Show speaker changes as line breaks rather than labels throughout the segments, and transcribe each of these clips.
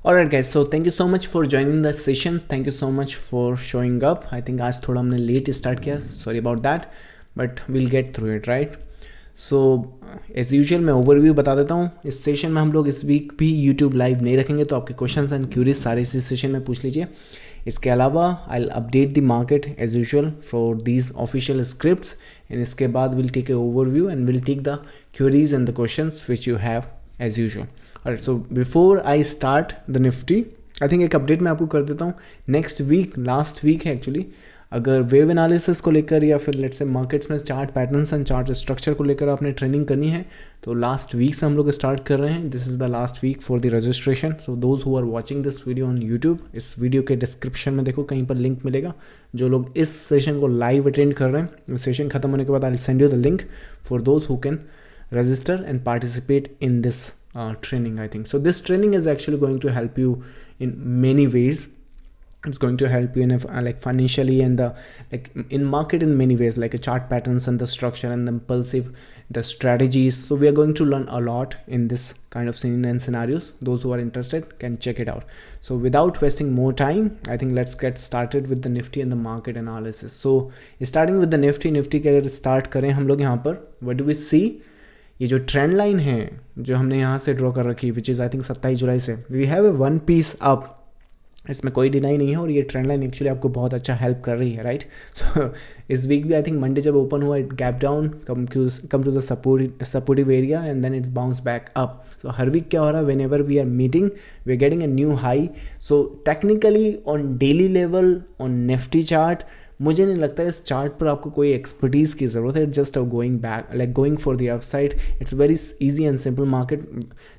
Alright guys, so thank you so much for joining the session. Thank you so much for showing up. I think आज थोड़ा हमने late start किया, sorry about that, but will get through it right. So as usual मैं overview बता देता हूँ. इस session में हम लोग इस वीक भी यूट्यूब लाइव नहीं रखेंगे, तो आपके क्वेश्चंस एंड क्यूरीज सारे इसी सेशन में पूछ लीजिए. इसके अलावा I update the market as usual for these official scripts, and इसके बाद will take a overview and will take the queries and the questions which you have as usual. Alright, so before I start the Nifty, I think एक update मैं आपको कर देता हूँ. Next week, last week है actually, अगर wave analysis को लेकर या फिर लेट्स से मार्केट्स में chart patterns and chart structure को लेकर आपने ट्रेनिंग करनी है, तो लास्ट वीक से हम लोग स्टार्ट कर रहे हैं. This is the last week for the registration. So those who are watching this video on YouTube, इस वीडियो के डिस्क्रिप्शन में देखो कहीं पर लिंक मिलेगा. जो लोग इस सेशन को लाइव अटेंड कर रहे हैं, सेशन खत्म होने के बाद I will send you the link for those who can register and participate in this training. I think so this training is actually going to help you in many ways. It's going to help you in like financially and the like in market in many ways, like a chart patterns and the structure and the impulsive, the strategies. So we are going to learn a lot in this kind of scene and scenarios. Those who are interested can check it out. So without wasting more time, I think let's get started with the Nifty and the market analysis. So starting with the Nifty के अगर start करें हम लोग यहाँ पर, what do we see? ये जो trend line है जो हमने यहाँ से ड्रॉ कर रखी, विच इज़ आई थिंक 27 जुलाई से, we have a one piece up. इसमें कोई डिनाई नहीं है, और ये ट्रेंड लाइन एक्चुअली आपको बहुत अच्छा हेल्प कर रही है राइट. सो इस वीक भी आई थिंक मंडे जब ओपन हुआ, it gap down, come to the supportive area and then it's bounce back up. So हर वीक क्या हो रहा है, whenever we are meeting we are getting a new high. So technically on daily level on Nifty chart, मुझे नहीं लगता है इस चार्ट पर आपको कोई एक्सपर्टीज़ की ज़रूरत है. Just going back, like going for the upside. It's very easy and simple market.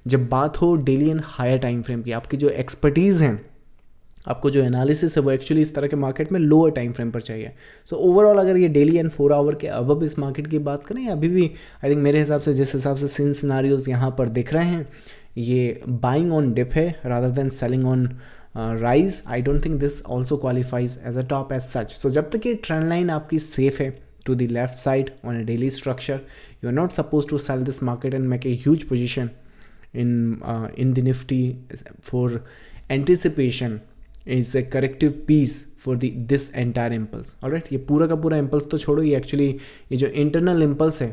जब बात हो daily and higher time frame की, आपकी जो एक्सपर्टीज़ हैं, आपको जो एनालिसिस है, वो एक्चुअली इस तरह के मार्केट में लोअर टाइम फ्रेम पर चाहिए. सो ओवरऑल अगर ये डेली एंड 4 आवर के अब इस मार्केट की बात करें, अभी भी आई थिंक मेरे हिसाब से जिस हिसाब से सीन सिनारियोज यहाँ पर दिख रहे हैं, ये बाइंग ऑन डिप है rather than selling on rise. I don't think this also qualifies as a top as such. So जब तक ये ट्रेंड लाइन आपकी सेफ है to the left side on a daily structure, you are not supposed to sell this market and make a huge position in the Nifty for anticipation is a corrective piece for this entire impulse. Alright, ये पूरा का पूरा impulse तो छोड़ो, ये actually ये जो internal impulse है,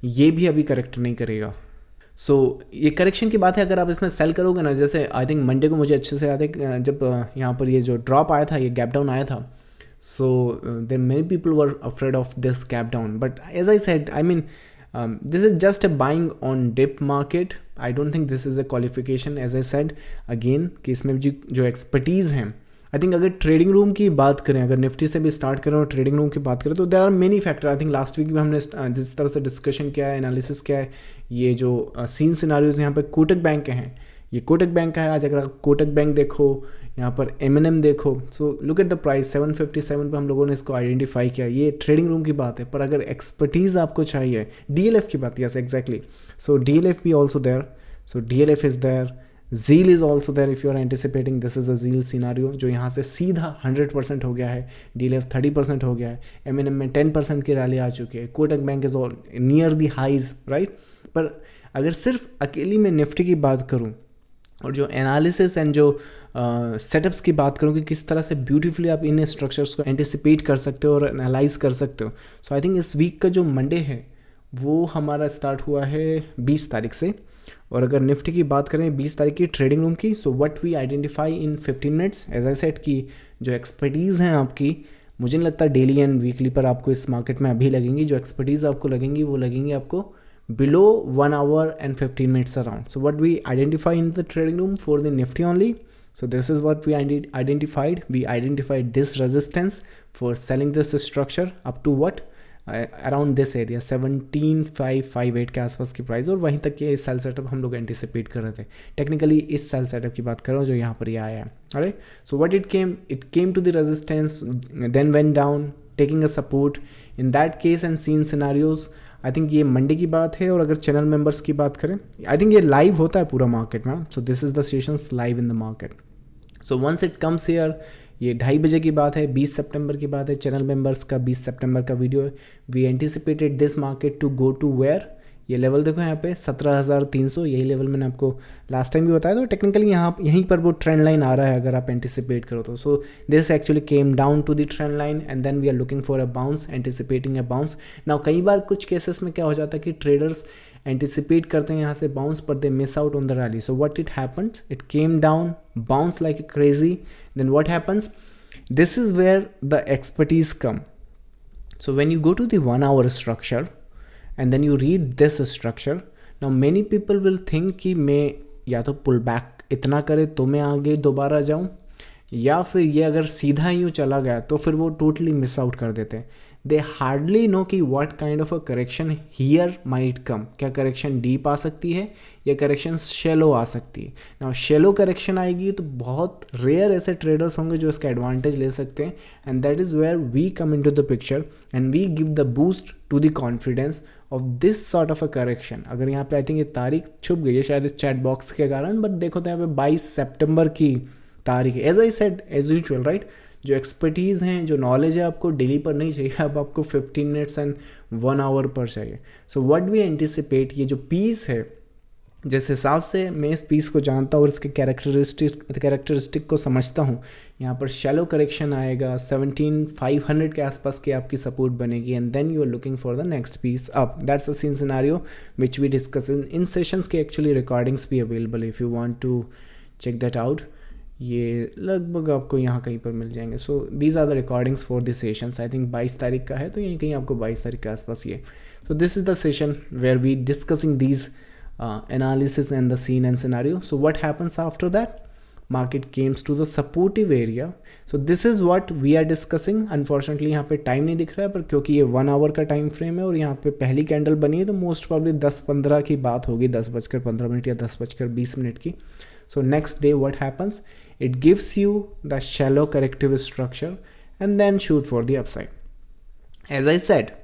ये भी अभी करेक्ट नहीं करेगा. सो ये करेक्शन की बात है. अगर आप इसमें सेल करोगे ना, जैसे आई थिंक मंडे को मुझे अच्छे से याद है जब यहाँ पर ये जो ड्रॉप आया था, ये गैप डाउन आया था. So then many people were afraid of this gap down, but as I said, I mean this is just a buying on dip market. I don't think this is a qualification. As I said again कि इसमें जो expertise हैं, I think अगर trading room की बात करें, अगर Nifty से भी स्टार्ट करें और ट्रेडिंग रूम की बात करें, तो there are many factor. I think last week भी हमने जिस तरह से डिस्कशन किया है, एनालिसिस किया है, ये जो सीन सिनारियोज यहाँ पे कोटक बैंक के हैं, ये कोटक बैंक का है. आज अगर आप कोटक बैंक देखो, यहाँ पर M&M देखो, so look at the price 757 पे हम लोगों ने इसको आइडेंटिफाई किया. ये ट्रेडिंग रूम की बात है. पर अगर एक्सपर्टीज़ आपको चाहिए, DLF की बात, यस एग्जैक्टली. सो DLF भी also there. So DLF is there. Zeal is also there if you are anticipating. This is a Zeal scenario जो यहाँ से सीधा 100% हो गया है. DLF 30% हो गया है. M&M में 10% की रैली आ चुकी है. Kotak bank is all near the highs right. पर अगर सिर्फ अकेली मैं निफ्टी की बात करूँ और जो एनालिसिस एंड जो सेटअप्स की बात करूँ कि किस तरह से ब्यूटीफुली आप इन स्ट्रक्चर्स को एंटिसिपेट कर सकते हो और एनालाइज कर सकते हो. सो आई थिंक इस वीक का जो मंडे है वो हमारा स्टार्ट हुआ है 20 तारीख से. और अगर निफ्टी की बात करें 20 तारीख की ट्रेडिंग रूम की, so what we identify in 15 minutes, as I said कि जो एक्सपर्टीज़ हैं आपकी, मुझे नहीं लगता डेली एंड वीकली पर आपको इस मार्केट में अभी लगेंगी. जो एक्सपर्टीज़ आपको लगेंगी वो लगेंगी आपको below 1 hour and 15 minutes around. So what we identify in the trading room for the Nifty only. So this is what we identified. We identified this resistance for selling this structure up to what? Around this area 17,558 के आसपास की price, और वहीं तक ये cell setup हम लोग anticipate कर रहे थे. टेक्निकली इस सेल सेटअप की बात कर रहा हूँ जो यहाँ पर ये आया है. अरे so what it came to the resistance, then went down taking a support. In that case and scene scenarios, I think ये मंडे की बात है. और अगर चैनल मेंबर्स की बात करें, आई थिंक ये लाइव होता है पूरा मार्केट में. So this is the sessions live in the market. So once it comes here, ये 2:30 बजे की बात है, 20 सितंबर की बात है. चैनल मेंबर्स का 20 सितंबर का वीडियो है. We anticipated this market to go to where, ये लेवल देखो यहाँ पे 17,300, यही लेवल मैंने आपको लास्ट टाइम भी बताया। तो टेक्निकली यहाँ यहीं पर वो ट्रेंड लाइन आ रहा है अगर आप एंटिसिपेट करो तो। So this actually came down to the trend line and then we are looking for a bounce, anticipating a bounce. Now कई बार कुछ केसेस में क्या हो जाता है कि ट्रेडर्स एंटिसिपेट करते हैं यहाँ से बाउंस, पर they miss out on the rally. So what it happens, it came down, bounce like a crazy, then what happens, this is where the expertise come. So when you go to the 1 hour structure and then you read this structure, now many people will think कि मैं या तो pull back इतना करे तो मैं आगे दोबारा जाऊं, या फिर ये अगर सीधा यूँ चला गया तो फिर वो टोटली मिस आउट कर देते हैं। दे हार्डली नो कि what kind of a correction here might come, क्या करेक्शन डीप आ सकती है या करेक्शन शेलो आ सकती है। नाउ शेलो करेक्शन आएगी तो बहुत रेयर ऐसे ट्रेडर्स होंगे जो इसका एडवांटेज ले सकते हैं, and that is where we come into the picture and we give the boost to the confidence of this sort of a correction. अगर यहाँ पे आई थिंक ये तारीख छुप गई है शायद इस चैट बॉक्स के कारण, बट देखो तो यहाँ पे 22 सितंबर की तारीख है। As I said as usual right, जो एक्सपर्टीज़ हैं, जो नॉलेज है आपको डेली पर नहीं चाहिए, अब आपको 15 मिनट्स एंड 1 आवर पर चाहिए। सो व्हाट वी एंटिसिपेट, ये जो पीस है जिस हिसाब से मैं इस पीस को जानता हूँ और इसके कैरेक्टरिस्टिक को समझता हूँ, यहाँ पर शैलो करेक्शन आएगा, 17,500 के आसपास की आपकी सपोर्ट बनेगी, and then you are looking for the next piece up. That's a scene scenario which we discuss in sessions के एक्चुअली रिकॉर्डिंग्स भी available if you want to check that out. ये लगभग आपको यहाँ कहीं पर मिल जाएंगे। So these are the recordings for the sessions. I think 22 तारीख का है तो यहीं कहीं आपको 22 तारीख के आसपास ये। So this is the session where we discussing these analysis and the scene and scenario. So what happens after that? Market comes to the supportive area. So this is what we are discussing. Unfortunately यहाँ पे time नहीं दिख रहा है, पर क्योंकि ये 1 our का टाइम फ्रेम है और यहाँ पे पहली कैंडल बनी है तो मोस्ट प्रॉब्ली 10-15 की बात होगी, 10:15 या 10:20 की। So next day what happens? It gives you the shallow corrective structure and then shoot for the upside. As I said,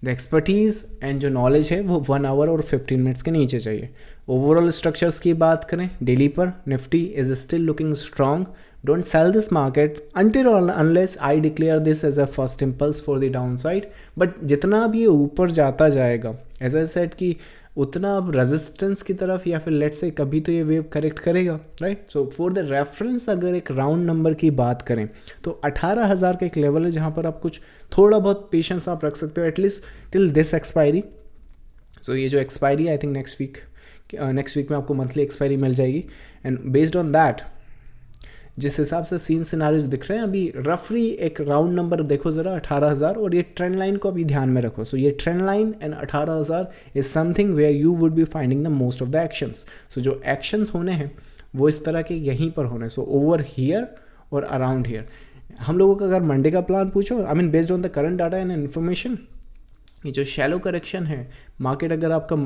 the expertise and जो नॉलेज है वो 1 आवर और 15 मिनट्स के नीचे चाहिए। ओवरऑल स्ट्रक्चर्स की बात करें डेली पर, Nifty is still looking strong. Don't sell this market until or unless I declare this as a first impulse for the downside. But जितना अब ये ऊपर जाता जाएगा, एज आई सेड कि उतना अब रेजिस्टेंस की तरफ या फिर लेट्स से कभी तो ये वेव करेक्ट करेगा, right. So for the reference अगर एक राउंड नंबर की बात करें तो 18,000 का एक लेवल है जहाँ पर आप कुछ थोड़ा बहुत पेशेंस आप रख सकते हो at least till this expiry. So ये जो expiry I think next week में आपको मंथली एक्सपायरी मिल जाएगी, एंड बेस्ड ऑन दैट जिस हिसाब से सीन सिनारियोज दिख रहे हैं अभी रफली एक राउंड नंबर देखो ज़रा 18,000, और ये ट्रेंड लाइन को अभी ध्यान में रखो। सो ये trend line and 18,000 is something where you would be finding the most of the actions. So जो एक्शंस होने हैं वो इस तरह के यहीं पर होने, सो ओवर हियर और अराउंड हियर। हम लोगों का अगर मंडे का प्लान पूछो, I mean based on the current data and information, ये जो शैलो करेक्शन है मार्केट अगर आपका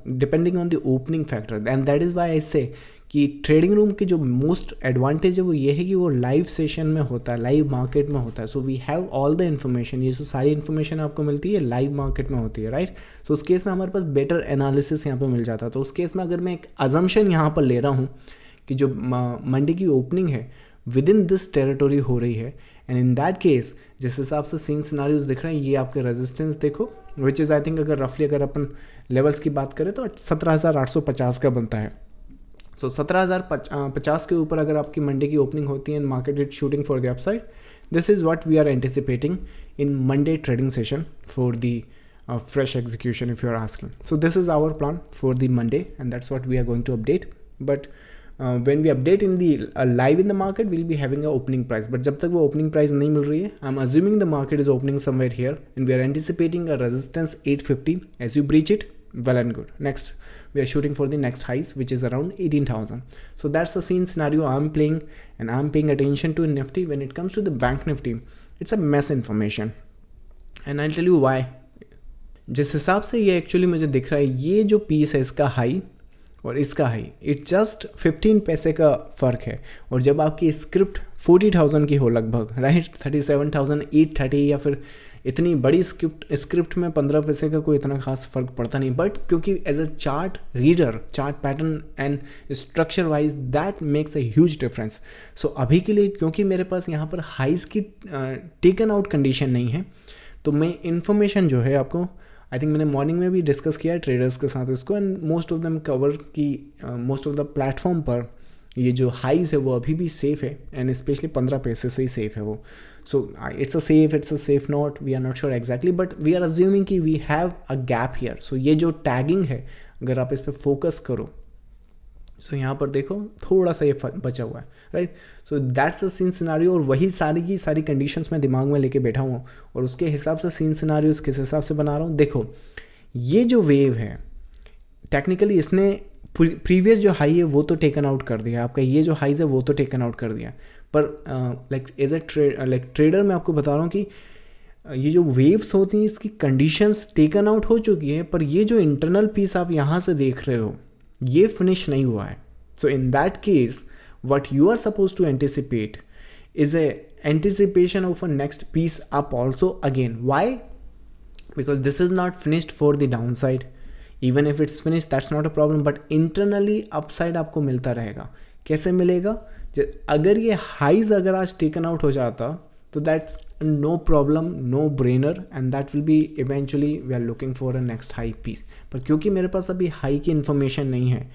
depending on the opening factor, and that is why I say कि ट्रेडिंग रूम की जो मोस्ट एडवांटेज है वो ये है कि वो लाइव सेशन में होता है, लाइव मार्केट में होता है। So we have all the information, ये जो सारी इन्फॉर्मेशन आपको मिलती है लाइव मार्केट में होती है, राइट। सो उस केस में हमारे पास बेटर एनालिसिस यहाँ पे मिल जाता है। तो उस केस में अगर मैं एक अजम्पशन यहाँ पर ले रहा हूँ कि जो मंडे की ओपनिंग है विद इन दिस टेरिटोरी हो रही है, एंड इन दैट केस जिस हिसाब से सीन सिनारियोज दिख रहे हैं, ये आपके रेजिस्टेंस देखो विच इज़ आई थिंक अगर रफली अगर अपन लेवल्स की बात करें तो 17,850 का बनता है। सो 17,050 के ऊपर अगर आपकी मंडे की ओपनिंग होती है and market is shooting for the upside, this is what we are anticipating in Monday trading session for the fresh execution if you are asking. So this is our plan for the Monday and that's what we are going to update. But when we update in the live in the market, we'll be having a opening price. But जब तक वो opening price नहीं मिल रही है, I'm assuming the market is opening somewhere here and we are anticipating a resistance 850. As you breach it, well and good. Next, we are shooting for the next highs, which is around 18,000. So that's the scene scenario I'm playing and I'm paying attention to in Nifty. When it comes to the bank Nifty, it's a mess information. And I'll tell you why. जिस हिसाब से ये actually मुझे दिख रहा है, ये जो पीस है इसका हाई और इसका हाई, इट जस्ट 15 पैसे का फ़र्क है। और जब आपकी स्क्रिप्ट 40,000 की हो लगभग, राइट, 37,830 या फिर इतनी बड़ी स्क्रिप्ट में 15 पैसे का कोई इतना खास फ़र्क पड़ता नहीं। बट क्योंकि as a chart reader, chart pattern and structure wise that makes a huge difference. So अभी के लिए क्योंकि मेरे पास यहाँ पर हाइज की टेकन आउट कंडीशन नहीं है, तो मैं इन्फॉर्मेशन जो है आपको आई थिंक मैंने मॉर्निंग में भी डिस्कस किया है ट्रेडर्स के साथ इसको, and most of them cover की मोस्ट ऑफ द प्लेटफॉर्म पर ये जो हाइज है वो अभी भी सेफ है, एंड स्पेशली 15 पैसे से ही सेफ है वो. So it's a safe note, we are not sure exactly, but we are assuming कि we have a gap here. So ये जो टैगिंग है अगर आप इस पर फोकस करो, सो यहाँ पर देखो थोड़ा सा ये बचा हुआ है, right. So that's the scene scenario, और वही सारी की सारी कंडीशंस मैं दिमाग में लेके बैठा हूँ और उसके हिसाब से सीन सिनारियोस किस हिसाब से बना रहा हूँ. देखो ये जो वेव है टेक्निकली इसने प्रीवियस जो हाई है वो तो टेकन आउट कर दिया आपका, ये जो हाइज है वो तो टेकन आउट कर दिया, पर लाइक एज ए ट्रेडर मैं आपको बता रहा हूँ कि ये जो वेव्स होती हैं इसकी कंडीशंस टेकन आउट हो चुकी है, पर ये जो इंटरनल पीस आप यहाँ से देख रहे हो ये फिनिश नहीं हुआ है. So in that case what you are supposed to anticipate is a anticipation of a next piece up also again. Why? Because this is not finished for the down side. Even if it's finish that's not a problem, but internally upside आपको मिलता रहेगा. कैसे मिलेगा? अगर ये highs अगर आज taken out हो जाता तो that's no problem, no brainer, and that will be eventually we are looking for a next high piece. पर क्योंकि मेरे पास अभी हाई की इन्फॉर्मेशन नहीं है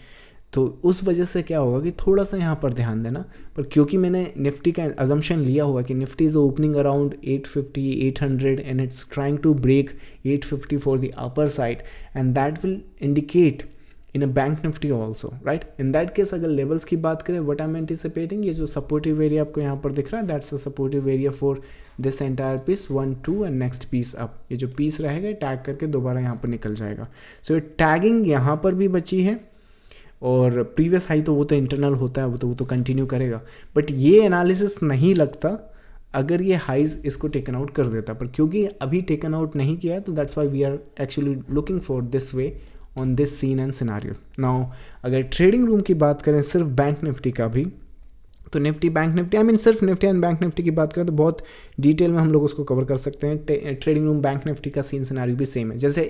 तो उस वजह से क्या होगा कि थोड़ा सा यहाँ पर ध्यान देना. पर क्योंकि मैंने निफ्टी का अजम्पशन लिया हुआ कि Nifty is opening around 850 800 and it's trying to break 850 for the upper side, and that will indicate in a bank Nifty also, right. In that case अगर लेवल्स की बात करें व्हाट आई एम एंटिसिपेटिंग, ये जो supportive area आपको यहाँ पर दिख रहा है that's a supportive area for this entire piece 1 2 and next piece up. ये जो पीस रहेगा टैग करके दोबारा यहाँ पर निकल जाएगा. सो टैगिंग यहाँ पर भी बची है, और प्रीवियस हाई तो वो तो इंटरनल होता है, वो तो कंटिन्यू करेगा. बट ये एनालिसिस नहीं लगता अगर ये हाइज इसको टेकन आउट कर देता, पर क्योंकि अभी टेकन आउट नहीं किया तो that's why we are actually looking for this way on this scene and scenario. Now अगर ट्रेडिंग रूम की बात करें सिर्फ बैंक निफ्टी का भी, तो Nifty bank Nifty I mean सिर्फ निफ्टी एंड बैंक निफ्टी की बात करें तो बहुत डिटेल में हम लोग उसको कवर कर सकते हैं. ट्रेडिंग रूम बैंक निफ्टी का सीन सिनारियो भी सेम है. जैसे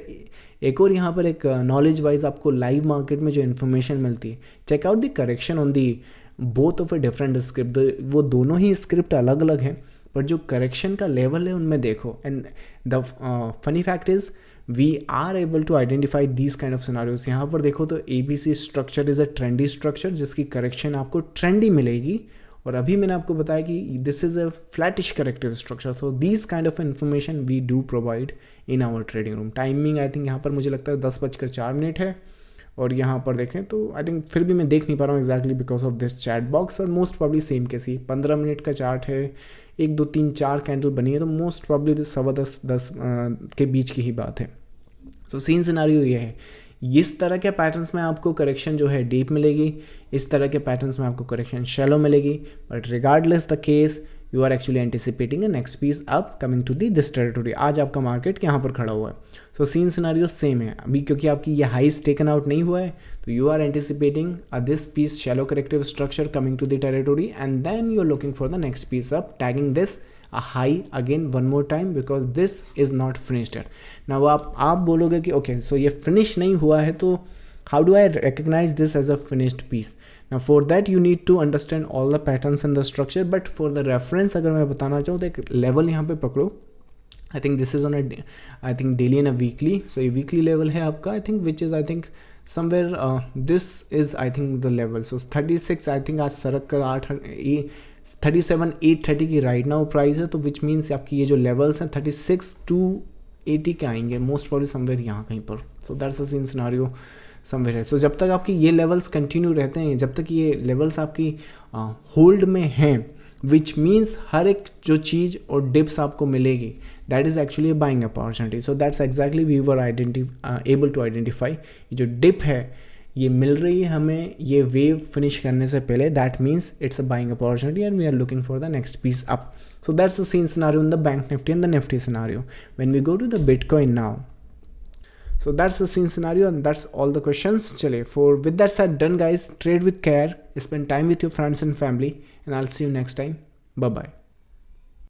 एक और यहाँ पर एक नॉलेज वाइज आपको लाइव मार्केट में जो इन्फॉर्मेशन मिलती है, check out the correction on the both of a different script. वो दोनों ही स्क्रिप्ट अलग अलग हैं, पर जो करेक्शन का लेवल है उनमें देखो. And the funny fact is we are able to identify these kind of scenarios. यहाँ पर देखो तो ABC structure is a trendy structure जिसकी करेक्शन आपको ट्रेंडी मिलेगी, और अभी मैंने आपको बताया कि this is a flattish corrective structure. So these kind of information we do provide in our trading room. Timing I think यहाँ पर मुझे लगता है 10:04 है, और यहाँ पर देखें तो आई थिंक फिर भी मैं देख नहीं पा रहा हूँ exactly because of this chat box, और मोस्ट प्रॉब्ली सेम कैसी 15 मिनट का चार्ट है, 1 2 3 4 कैंडल बनी है, तो मोस्ट प्रॉब्ली 10:15 के बीच की ही बात है. सो सीन सिनारियो ये है, इस तरह के पैटर्न्स में आपको करेक्शन जो है डीप मिलेगी, इस तरह के पैटर्न्स में आपको करेक्शन शैलो मिलेगी, but regardless the case you are actually anticipating a next piece up coming to the this territory. आज आपका मार्केट यहाँ पर खड़ा हुआ है. सो सीन सिनारियो सेम है. अभी क्योंकि आपकी ये हाइज टेकन आउट नहीं हुआ है तो you are anticipating this piece shallow corrective structure coming to the territory, and then you are looking for the next piece up tagging this a high again one more time because this is not finished yet. Now आप बोलोगे कि okay so ये finish नहीं हुआ है तो how do I recognize this as a finished piece? Now for that you need to understand all the patterns and the structure, but for the reference अगर मैं बताना चाहूँ तो एक level यहाँ पे पकड़ो. I think this is on a I think daily and a weekly, so ये weekly level है आपका I think which is I think somewhere this is I think the level. So 36 I think आज सरक कर 37,830 की right now price है, तो which means आपकी ये जो लेवल्स हैं 36,280 के आएंगे मोस्ट प्रॉब्ली समवेयर यहाँ कहीं पर. So that's a scene scenario somewhere है. सो जब तक आपकी ये लेवल्स कंटिन्यू रहते हैं, जब तक ये लेवल्स आपकी होल्ड में हैं, विच मीन्स हर एक जो चीज़ और डिप्स आपको मिलेगी that is actually a buying opportunity. So that's exactly we were able to identify. ये जो डिप है ये मिल रही है हमें ये वेव फिनिश करने से पहले, that means it's a buying opportunity and we are looking for the next piece up. So that's the scene scenario in the bank Nifty and the Nifty scenario. When we go to the bitcoin now, so that's the scene scenario and that's all the questions. Chale, for with that said done guys, trade with care, spend time with your friends and family, and I'll see you next time. Bye bye.